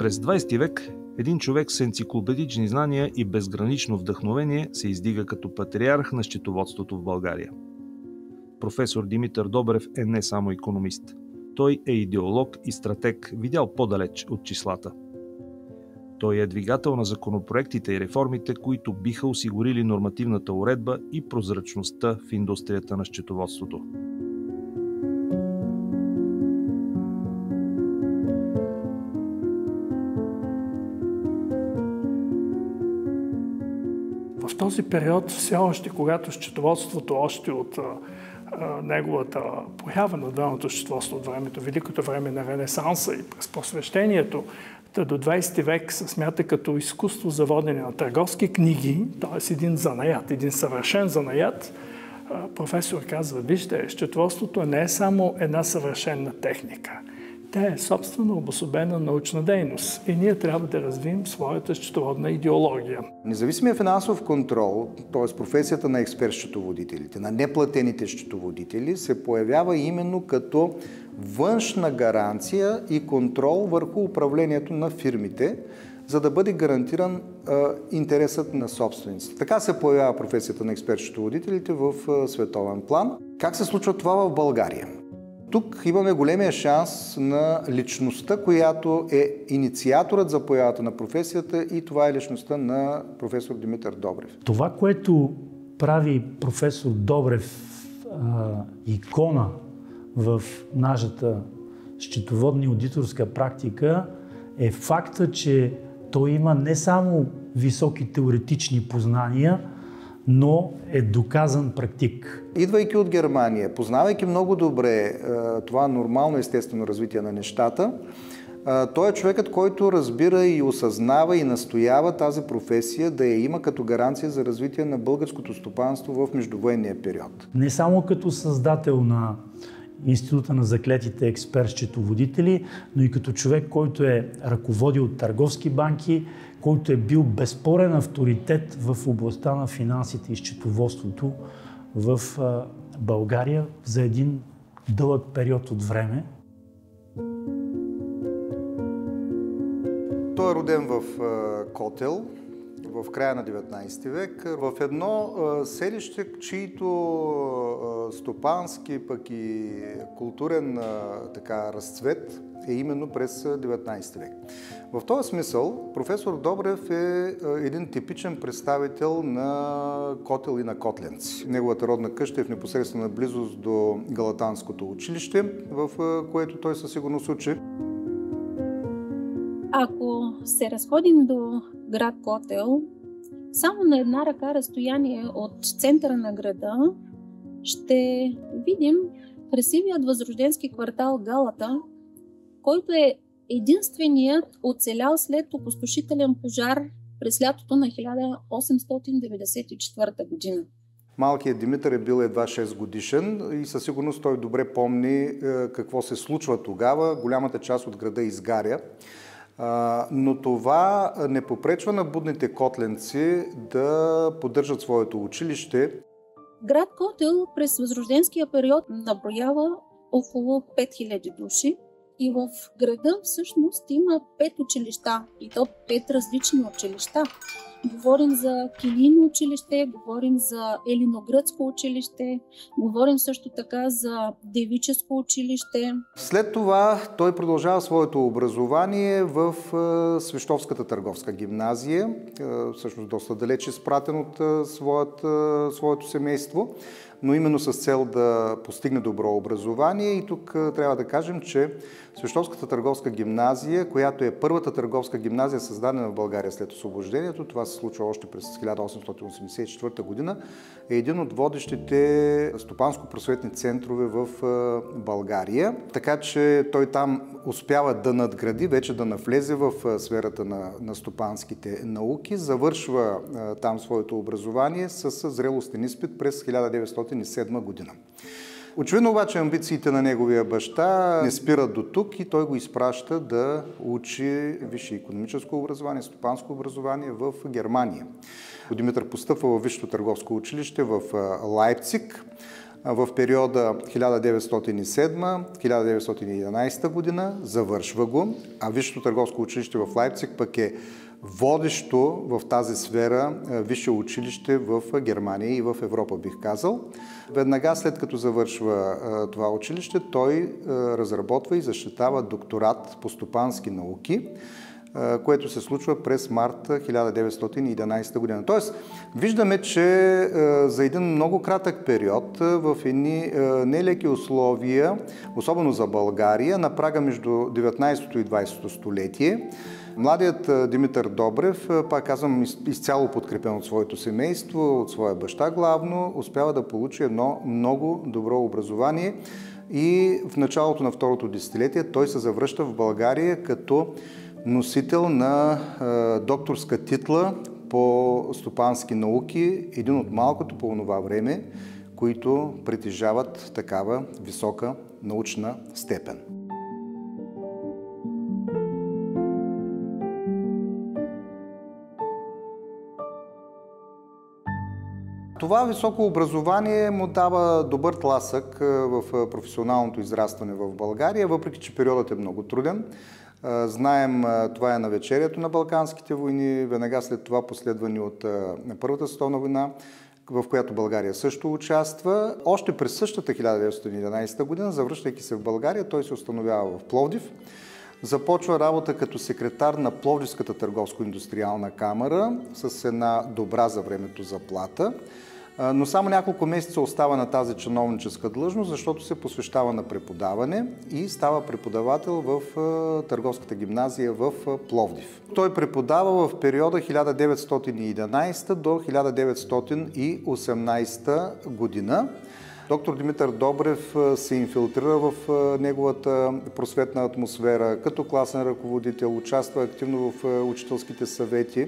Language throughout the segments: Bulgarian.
През 20 век един човек с енциклопедични знания и безгранично вдъхновение се издига като патриарх на счетоводството в България. Професор Димитър Добрев е не само икономист. Той е идеолог и стратег, видял по-далеч от числата. Той е двигател на законопроектите и реформите, които биха осигурили нормативната уредба и прозрачността в индустрията на счетоводството. В този период все още, когато счетоводството още от неговата поява на дълното счетоводство от времето, великото време на Ренесанса и през просвещението, до 20 век се смята като изкуство за водене на търговски книги, т.е. един занаят, един съвършен занаят. Професор казва, вижте, счетоводството не е само една съвършенна техника. Тя е собствено обособена научна дейност и ние трябва да развием своята счетоводна идеология. Независимия финансов контрол, т.е. професията на експерт-счетоводителите, на неплатените счетоводители, се появява именно като външна гаранция и контрол върху управлението на фирмите, за да бъде гарантиран интересът на собствениците. Така се появява професията на експерт-счетоводителите в световен план. Как се случва това в България? Тук имаме големия шанс на личността, която е инициаторът за появата на професията, и това е личността на професор Димитър Добрев. Това, което прави професор Добрев икона в нашата счетоводна и аудиторска практика, е факта, че той има не само високи теоретични познания, но е доказан практик. Идвайки от Германия, познавайки много добре това нормално естествено развитие на нещата, той е човекът, който разбира и осъзнава и настоява тази професия да я има като гаранция за развитие на българското стопанство в междувоенния период. Не само като създател на Института на заклетите експерт-счетоводители, но и като човек, който е ръководил търговски банки, който е бил безспорен авторитет в областта на финансите и счетоводството в България за един дълъг период от време. Той е роден в Котел в края на 19 век, в едно селище, чието стопански, пък и културен разцвет е именно през 19 век. В този смисъл професор Добрев е един типичен представител на Котел и на котленци. Неговата родна къща е в непосредствена близост до Галатанското училище, в което той със сигурност учи. Ако се разходим до град Котел, само на една ръка разстояние от центъра на града ще видим красивият възрожденски квартал Галата, който е единственият оцелял след опустошителен пожар през лятото на 1894 година. Малкият Димитър е бил едва 6 годишен и със сигурност той добре помни какво се случва тогава. Голямата част от града изгаря. Но това не попречва на будните котленци да поддържат своето училище. Град Котел през възрожденския период наброява около 5000 души и в града всъщност има 5 училища, и то 5 различни училища. Говорим за килийно училище, говорим за елиногръцко училище, говорим също така за девическо училище. След това той продължава своето образование в Свищовската търговска гимназия, всъщност доста далеч изпратен от своето семейство, но именно с цел да постигне добро образование. И тук трябва да кажем, че Свищовската търговска гимназия, която е първата търговска гимназия, създадена в България след освобождението, това се случва още през 1884 година, е един от водещите стопанско-просветни центрове в България. Така че той там успява да надгради, вече да навлезе в сферата на стопанските науки, завършва там своето образование с зрелостен изпит през 1907 година. Очевидно обаче амбициите на неговия баща не спират до тук и той го изпраща да учи висше икономическо образование, стопанско образование в Германия. Димитър постъпва във Висшето търговско училище в Лайпциг. в периода 1907-1911 година, завършва го, а Висшето търговско училище в Лайпциг пък е водещо в тази сфера висше училище в Германия и в Европа, бих казал. Веднага след като завършва това училище, той разработва и защитава докторат по стопански науки, което се случва през март 1911 година. Тоест, виждаме, че за един много кратък период, в едни нелеки условия, особено за България, на прага между 19 и 20 столетие, младият Димитър Добрев, пак казвам, изцяло подкрепен от своето семейство, от своя баща главно, успява да получи едно много добро образование и в началото на второто десетилетие той се завръща в България като носител на докторска титла по стопански науки, един от малкото по това време, които притежават такава висока научна степен. Това високо образование му дава добър тласък в професионалното израстване в България, въпреки че периодът е много труден. Знаем, това е навечерието на Балканските войни, веднага след това последвани от Първата световна война, в която България също участва. Още през същата 1911 година, завръщайки се в България, той се установява в Пловдив. Започва работа като секретар на Пловдивската търговско-индустриална камара с една добра за времето заплата. Но само няколко месеца остава на тази чиновническа длъжност, защото се посвещава на преподаване и става преподавател в Търговската гимназия в Пловдив. Той преподава в периода 1911 до 1918 година. Доктор Димитър Добрев се инфилтрира в неговата просветна атмосфера като класен ръководител, участва активно в учителските съвети.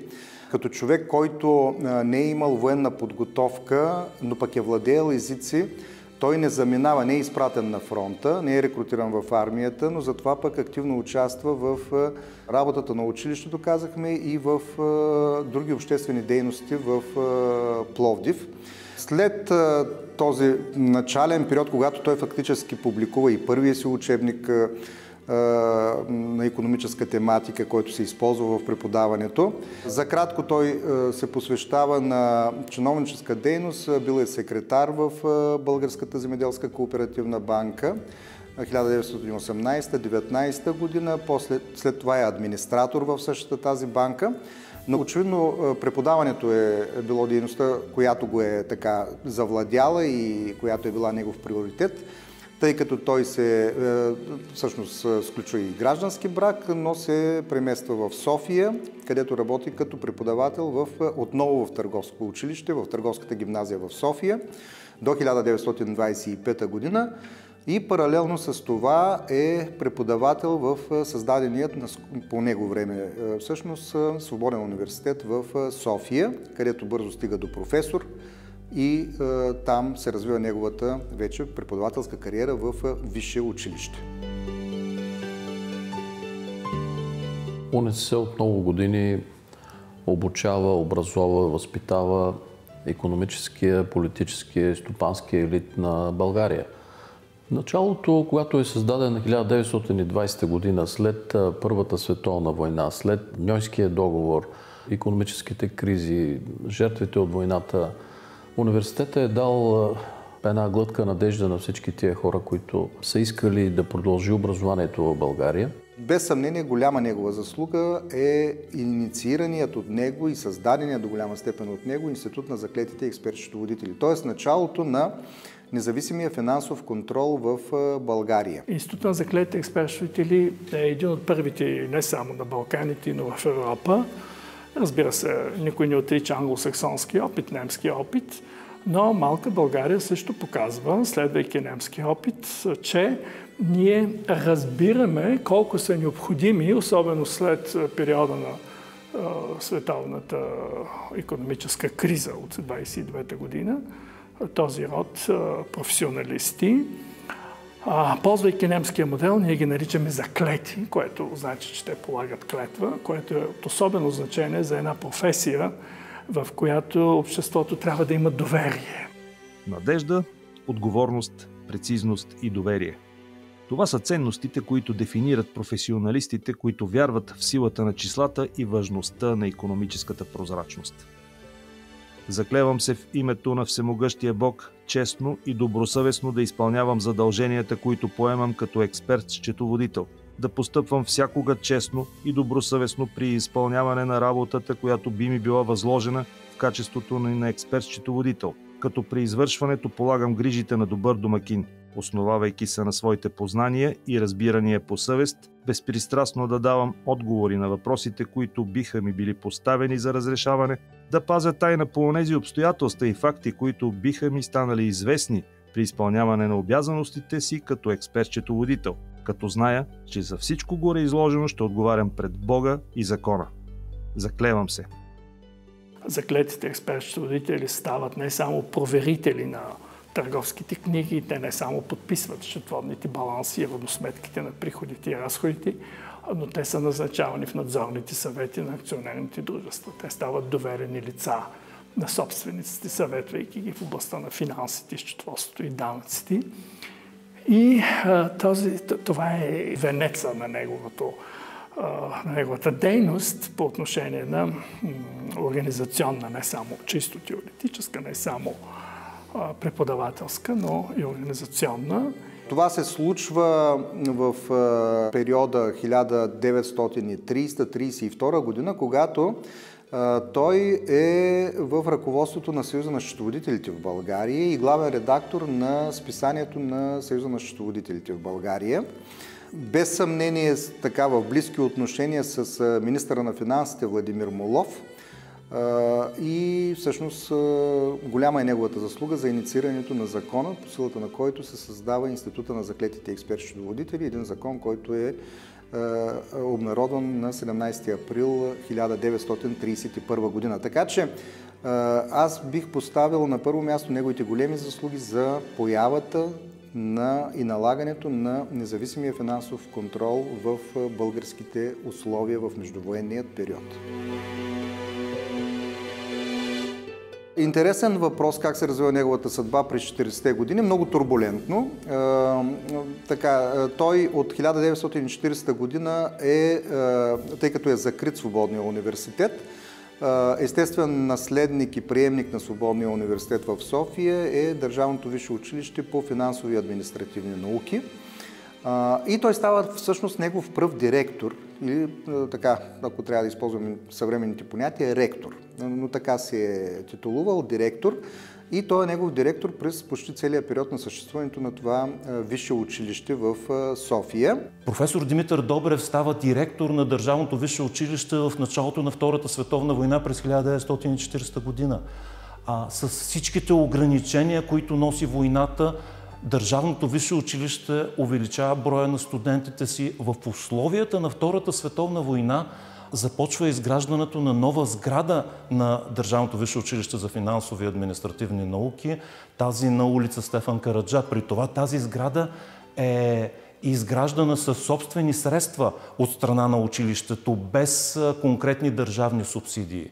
Като човек, който не е имал военна подготовка, но пък е владеел езици, той не заминава, не е изпратен на фронта, не е рекрутиран в армията, но затова пък активно участва в работата на училището, казахме, и в други обществени дейности в Пловдив. След този начален период, когато той фактически публикува и първия си учебник на икономическа тематика, който се използва в преподаването. За кратко той се посвещава на чиновническа дейност, бил е секретар в Българската земеделска кооперативна банка 1918-19 година, след това е администратор в същата тази банка. Но очевидно преподаването е било дейността, която го е така завладяла и която е била негов приоритет, тъй като той всъщност сключва и граждански брак, но се премества в София, където работи като преподавател отново в Търговско училище, в Търговската гимназия в София до 1925 година. И паралелно с това е преподавател в създаденият по него време всъщност Свободен университет в София, където бързо стига до професор и там се развива неговата вече преподавателска кариера в висше училище. УНСС от много години обучава, образова, възпитава икономическия, политическия и стопанския елит на България. В началото, когато е създадена 1920 година, след Първата световна война, след Ньойския договор, икономическите кризи, жертвите от войната, университетът е дал една глътка надежда на всички тия хора, които са искали да продължи образованието в България. Без съмнение, голяма негова заслуга е инициираният от него и създаденият до голяма степен от него Институт на заклетите експерт-счетоводители, т.е. началото на независимия финансов контрол в България. Институт на заклетите експерт-счетоводители е един от първите не само на Балканите, но в Европа. Разбира се, никой не отрича англосаксонски опит, немски опит, но малка България също показва, следвайки немски опит, че ние разбираме колко са необходими, особено след периода на световната икономическа криза от 1929 година, този род професионалисти. Ползвайки немския модел, ние ги наричаме заклети, което значи, че те полагат клетва, което е от особено значение за една професия, в която обществото трябва да има доверие. Надежда отговорност, прецизност и доверие. Това са ценностите, които дефинират професионалистите, които вярват в силата на числата и важността на икономическата прозрачност. Заклевам се в името на Всемогъщия Бог честно и добросъвестно да изпълнявам задълженията, които поемам като експерт-счетоводител, да постъпвам всякога честно и добросъвестно при изпълняване на работата, която би ми била възложена в качеството на експерт-счетоводител, като при извършването полагам грижите на добър домакин, основавайки се на своите познания и разбирания по съвест, безпристрастно да давам отговори на въпросите, които биха ми били поставени за разрешаване, да пазя тайна по онези обстоятелства и факти, които биха ми станали известни при изпълняване на обязаностите си като експерт-счетоводител, като зная, че за всичко горе изложено ще отговарям пред Бога и закона. Заклевам се. Заклетите експерт-счетоводители стават не само проверители на търговските книги, те не само подписват счетоводните баланси и равносметките на приходите и разходите, но те са назначавани в надзорните съвети на акционерните дружества. Те стават доверени лица на собствениците, съветвайки ги в областта на финансите, счетоводството и данъците. И това е венеца на неговата дейност по отношение на организационна, не само чисто теоретическа, не само преподавателска, но и организационна. Това се случва в периода 1930-32 година, когато той е в ръководството на Съюза на счетоводителите в България и главен редактор на списанието на Съюза на счетоводителите в България. Без съмнение така в близки отношения с министъра на финансите Владимир Молов и всъщност голяма е неговата заслуга за инициирането на закона, по силата на който се създава Института на заклетите експерт-счетоводители, един закон, който е обнародван на 17 април 1931 година. Така че аз бих поставил на първо място неговите големи заслуги за появата и налагането на независимия финансов контрол в българските условия в междувоенният период. Интересен въпрос как се развива неговата съдба през 40-те години, много турбулентно. Той от 1940 година тъй като е закрит Свободния университет, естествен наследник и приемник на Свободния университет в София е Държавното висше училище по финансови и административни науки. И той става всъщност негов пръв директор, или така, ако трябва да използваме съвременните понятия, ректор. Но така се е титулувал директор и той е негов директор през почти целия период на съществуването на това висше училище в София. Професор Димитър Добрев става директор на Държавното висше училище в началото на Втората световна война през 1940 година. С всичките ограничения, които носи войната, Държавното висше училище увеличава броя на студентите си. В условията на Втората световна война започва изграждането на нова сграда на Държавното висше училище за финансови и административни науки, тази на улица Стефан Караджа. При това тази сграда е изграждана със собствени средства от страна на училището, без конкретни държавни субсидии.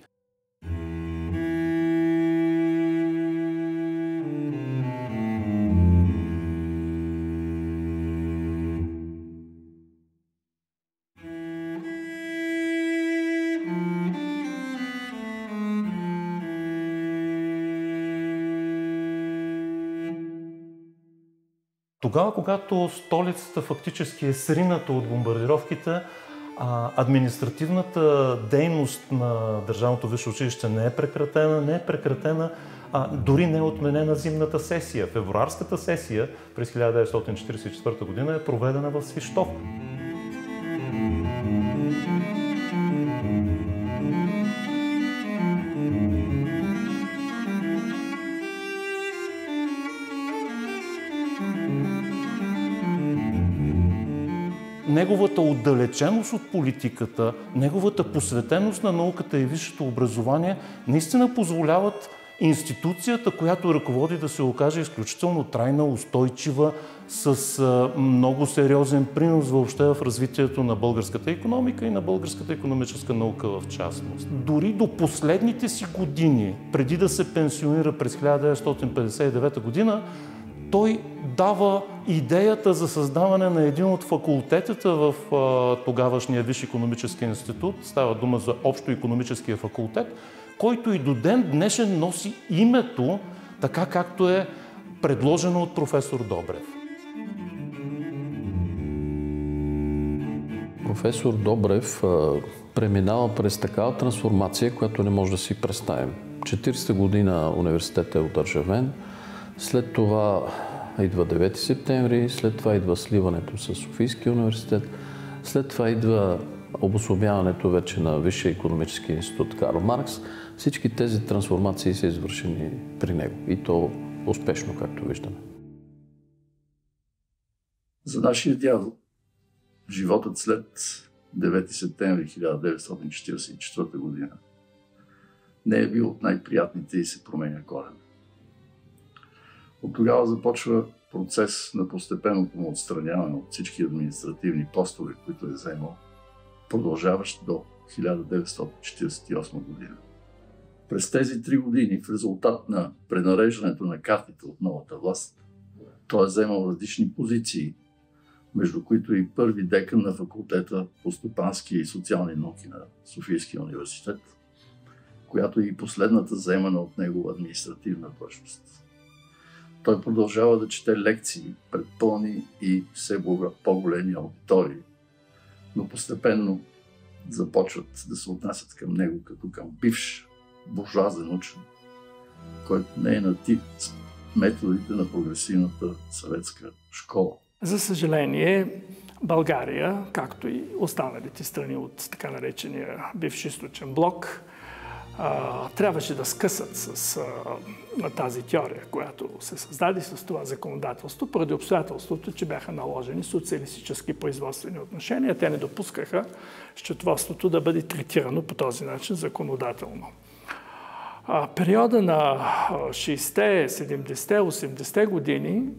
Тогава, когато столицата фактически е срината от бомбардировките, административната дейност на Държавното висше училище не е прекратена, дори не е отменена зимната сесия. Февруарската сесия през 1944 година е проведена в Свищов. Неговата отдалеченост от политиката, неговата посветеност на науката и висшето образование наистина позволяват институцията, която ръководи, да се окаже изключително трайна, устойчива, с много сериозен принос въобще в развитието на българската икономика и на българската икономическа наука в частност. Дори до последните си години, преди да се пенсионира през 1959 година, той дава идеята за създаване на един от факултетите в тогавашния Висш икономически институт. Става дума за Общо-икономическия факултет, който и до ден днешен носи името, така както е предложено от професор Добрев. Професор Добрев преминава през такава трансформация, която не може да си представим. 40-та година университетът е удържавен, след това идва 9 септември, след това идва сливането с Софийския университет, след това идва обособяването вече на Висшия икономически институт Карл Маркс. Всички тези трансформации са извършени при него и то успешно, както виждаме. За нашия дядо животът след 9 септември 1944 година не е бил от най-приятните и се променя коренно. От тогава започва процес на постепенното му отстраняване от всички административни постове, които е заемал, продължаващ до 1948 година. През тези 3 години, в резултат на пренареждането на картите от новата власт, той е заемал различни позиции, между които и първи декан на факултета по стопански и социални науки на Софийския университет, която е и последната заемана от него административна длъжност. Той продължава да чете лекции пред пълни и все по-големи аудитории, но постепенно започват да се отнасят към него като към бивш буржуазен учен, който не е на тип с методите на прогресивната съветска школа. За съжаление, България, както и останалите страни от така наречения бивш източен блок, трябваше да скъсат с тази теория, която се създаде с това законодателство, поради обстоятелството, че бяха наложени социалистически производствени отношения. Те не допускаха счетоводството да бъде третирано по този начин законодателно. Периода на 60-те, 70-те, 80-те години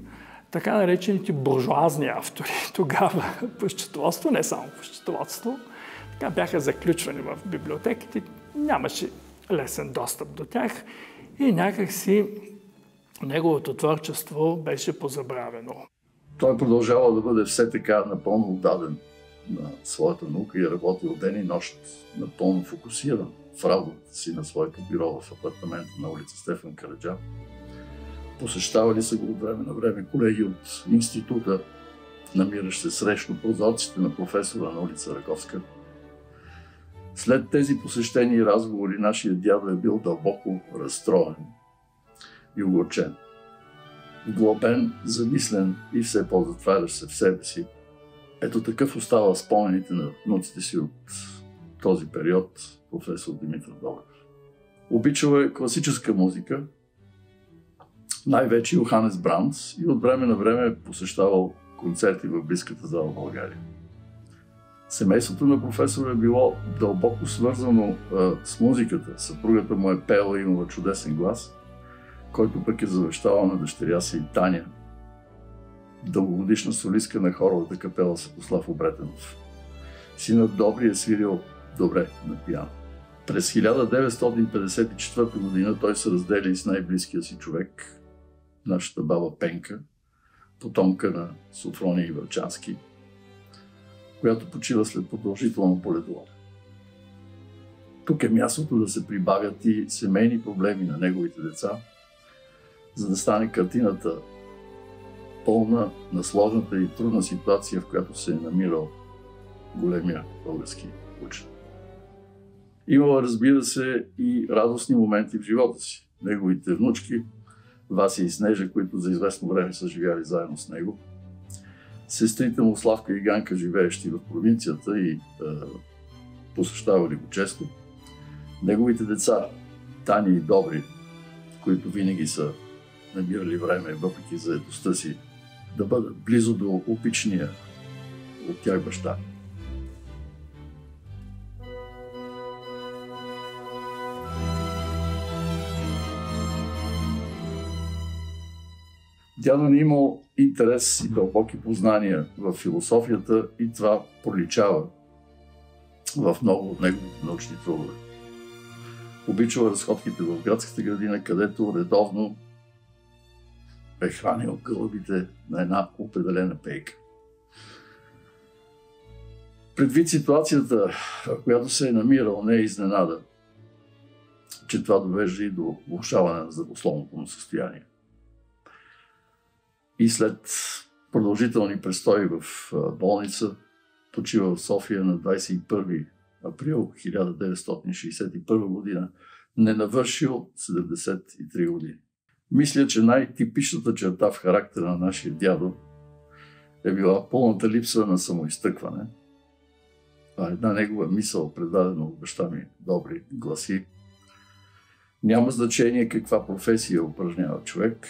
така наречените буржуазни автори тогава по счетоводство, не само по счетоводство, така бяха заключвани в библиотеките, нямаше лесен достъп до тях и някакси неговото творчество беше позабравено. Той продължава да бъде все така напълно отдаден на своята наука и работил ден и нощ, напълно фокусиран в работата си на своето бюро в апартамента на улица Стефан Караджа. Посещавали са го от време на време колеги от института, намиращ се срещу прозорците на професора на улица Раковска. След тези посещения и разговори нашия дядо е бил дълбоко разстроен и огорчен. Глобен, замислен и все по-затварящ се в себе си. Ето такъв остава спомените на внуците си от този период професор Димитър Добрев. Обичал е класическа музика, най-вече Йоханес Брамс и от време на време е посещавал концерти в близката зала в България. Семейството на професора е било дълбоко свързано с музиката. Съпругата му е пела и имала чудесен глас, който пък е завещавал на дъщеря си Таня, дългогодишна солистка на хоровата капела Светослав Обретенов. Синът Добри е свирил добре на пиано. През 1954 година той се раздели с най-близкия си човек, нашата баба Пенка, потомка на Софрония Ивърчански, която почива след продължително боледуване. Тук е мястото да се прибавят и семейни проблеми на неговите деца, за да стане картината пълна на сложната и трудна ситуация, в която се е намирал големия български учен. Имала, разбира се, и радостни моменти в живота си. Неговите внучки, Вася и Снежа, които за известно време са живяли заедно с него, сестрите му Славка и Ганка, живеещи в провинцията и посещавали го често, неговите деца Таня и Добри, които винаги са намирали време, въпреки заедостта си, да бъдат близо до обичния от тях баща. Дядо ни имал интерес и дълбоки познания в философията и това проличава в много от неговите научни трудове. Обичал разходките в градската градина, където редовно е хранил гълъбите на една определена пейка. Предвид ситуацията, в която се е намирал, не е изненада, че това довежда и до влошаване на здравословното му състояние. И след продължителни престои в болница, почива в София на 21 април 1961 година, не навършил 73 години. Мисля, че най-типичната черта в характера на нашия дядо е била пълната липса на самоизтъкване. А една негова мисъл, предадена от баща ми Добри, гласи: няма значение каква професия упражнява човек,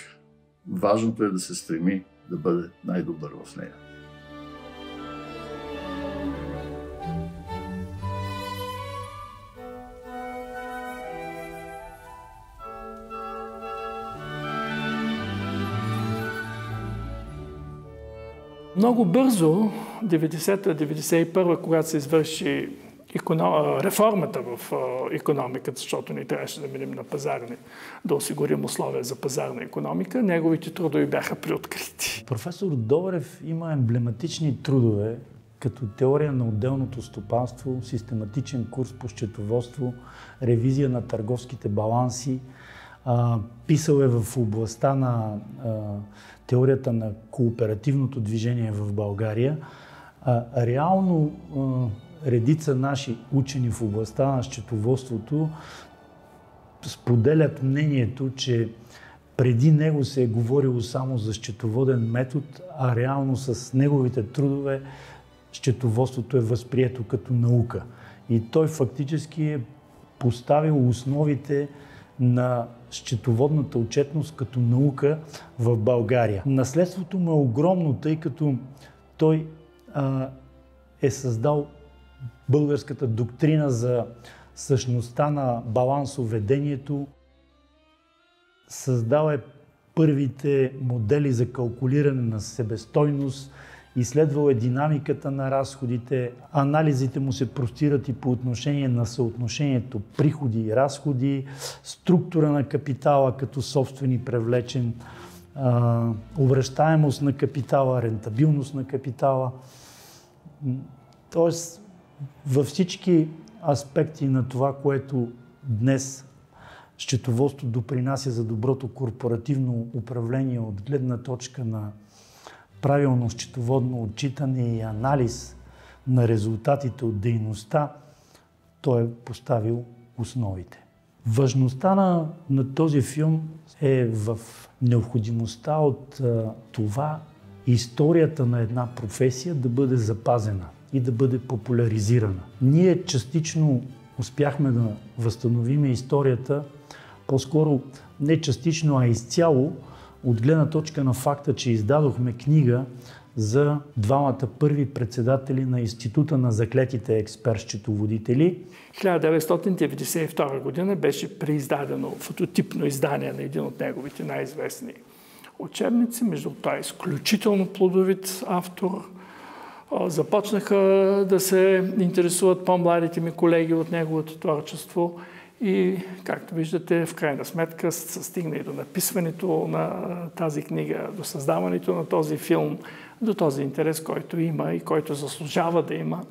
важното е да се стреми да бъде най-добър в нея. Много бързо, 90-91, когато се извърши реформата в икономиката, защото ни трябваше да минем на пазарни, да осигурим условия за пазарна икономика, неговите трудове бяха преоткрити. Професор Добрев има емблематични трудове, като теория на отделното стопанство, систематичен курс по счетоводство, ревизия на търговските баланси. Писал е в областта на теорията на кооперативното движение в България. Реално редица наши учени в областта на счетоводството споделят мнението, че преди него се е говорило само за счетоводен метод, а реално с неговите трудове счетоводството е възприето като наука. И той фактически е поставил основите на счетоводната отчетност като наука в България. Наследството му е огромно, тъй като той е създал българската доктрина за същността на балансоведението, създал е първите модели за калкулиране на себестойност, изследвал е динамиката на разходите, анализите му се простират и по отношение на съотношението приходи и разходи, структура на капитала като собствен и привлечен, обращаемост на капитала, рентабилност на капитала. Тоест, във всички аспекти на това, което днес счетоводството допринася за доброто корпоративно управление от гледна точка на правилно счетоводно отчитане и анализ на резултатите от дейността, той е поставил основите. Важността на този филм е в необходимостта от това историята на една професия да бъде запазена и да бъде популяризирана. Ние частично успяхме да възстановим историята, по-скоро не частично, а изцяло, от гледна точка на факта, че издадохме книга за двамата първи председатели на Института на заклетите експерт-счетоводители. 1992 година беше преиздадено фототипно издание на един от неговите най-известни учебници. Между това е изключително плодовит автор. Започнаха да се интересуват по-младите ми колеги от неговото творчество и, както виждате, в крайна сметка се стигна и до написването на тази книга, до създаването на този филм, до този интерес, който има и който заслужава да има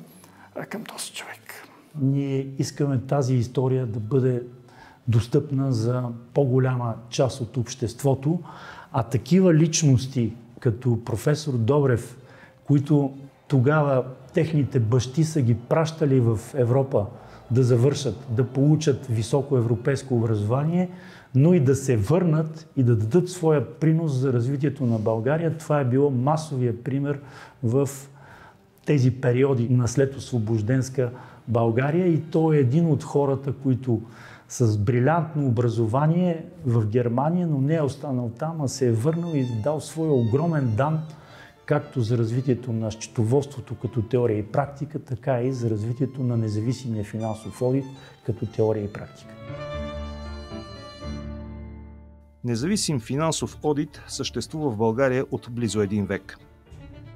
към този човек. Ние искаме тази история да бъде достъпна за по-голяма част от обществото, а такива личности, като професор Добрев, които тогава техните бащи са ги пращали в Европа да завършат, да получат високо европейско образование, но и да се върнат и да дадат своя принос за развитието на България. Това е било масовия пример в тези периоди на след освобожденска България и той е един от хората, които с брилянтно образование в Германия, но не е останал там, а се е върнал и дал своя огромен дан както за развитието на счетоводството като теория и практика, така и за развитието на независимия финансов одит като теория и практика. Независим финансов одит съществува в България от близо един век.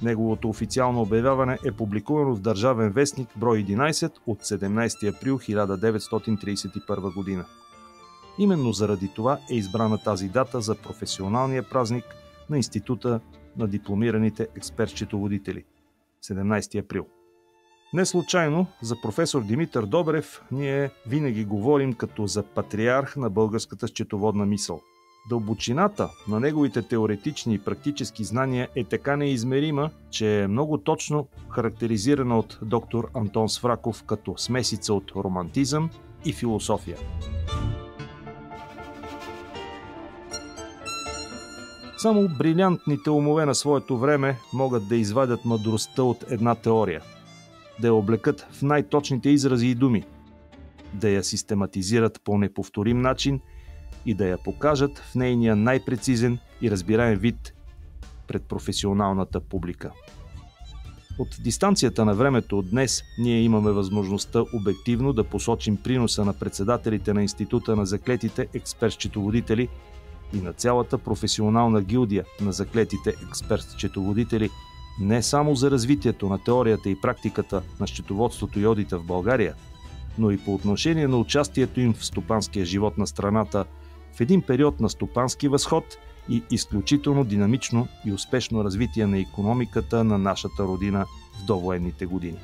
Неговото официално обявяване е публикувано в Държавен вестник брой 11 от 17 април 1931 година. Именно заради това е избрана тази дата за професионалния празник на Института на дипломираните експерт-счетоводители. 17 април. Не случайно за професор Димитър Добрев ние винаги говорим като за патриарх на българската счетоводна мисъл. Дълбочината на неговите теоретични и практически знания е така неизмерима, че е много точно характеризирана от доктор Антон Свраков като смесица от романтизъм и философия. Само брилянтните умове на своето време могат да извадят мъдростта от една теория, да я облекат в най-точните изрази и думи, да я систематизират по неповторим начин и да я покажат в нейния най-прецизен и разбираем вид пред професионалната публика. От дистанцията на времето от днес ние имаме възможността обективно да посочим приноса на председателите на Института на заклетите експерт-счетоводители и на цялата професионална гилдия на заклетите експерт-счетоводители не само за развитието на теорията и практиката на счетоводството и одита в България, но и по отношение на участието им в стопанския живот на страната в един период на стопански възход и изключително динамично и успешно развитие на икономиката на нашата родина в довоенните години.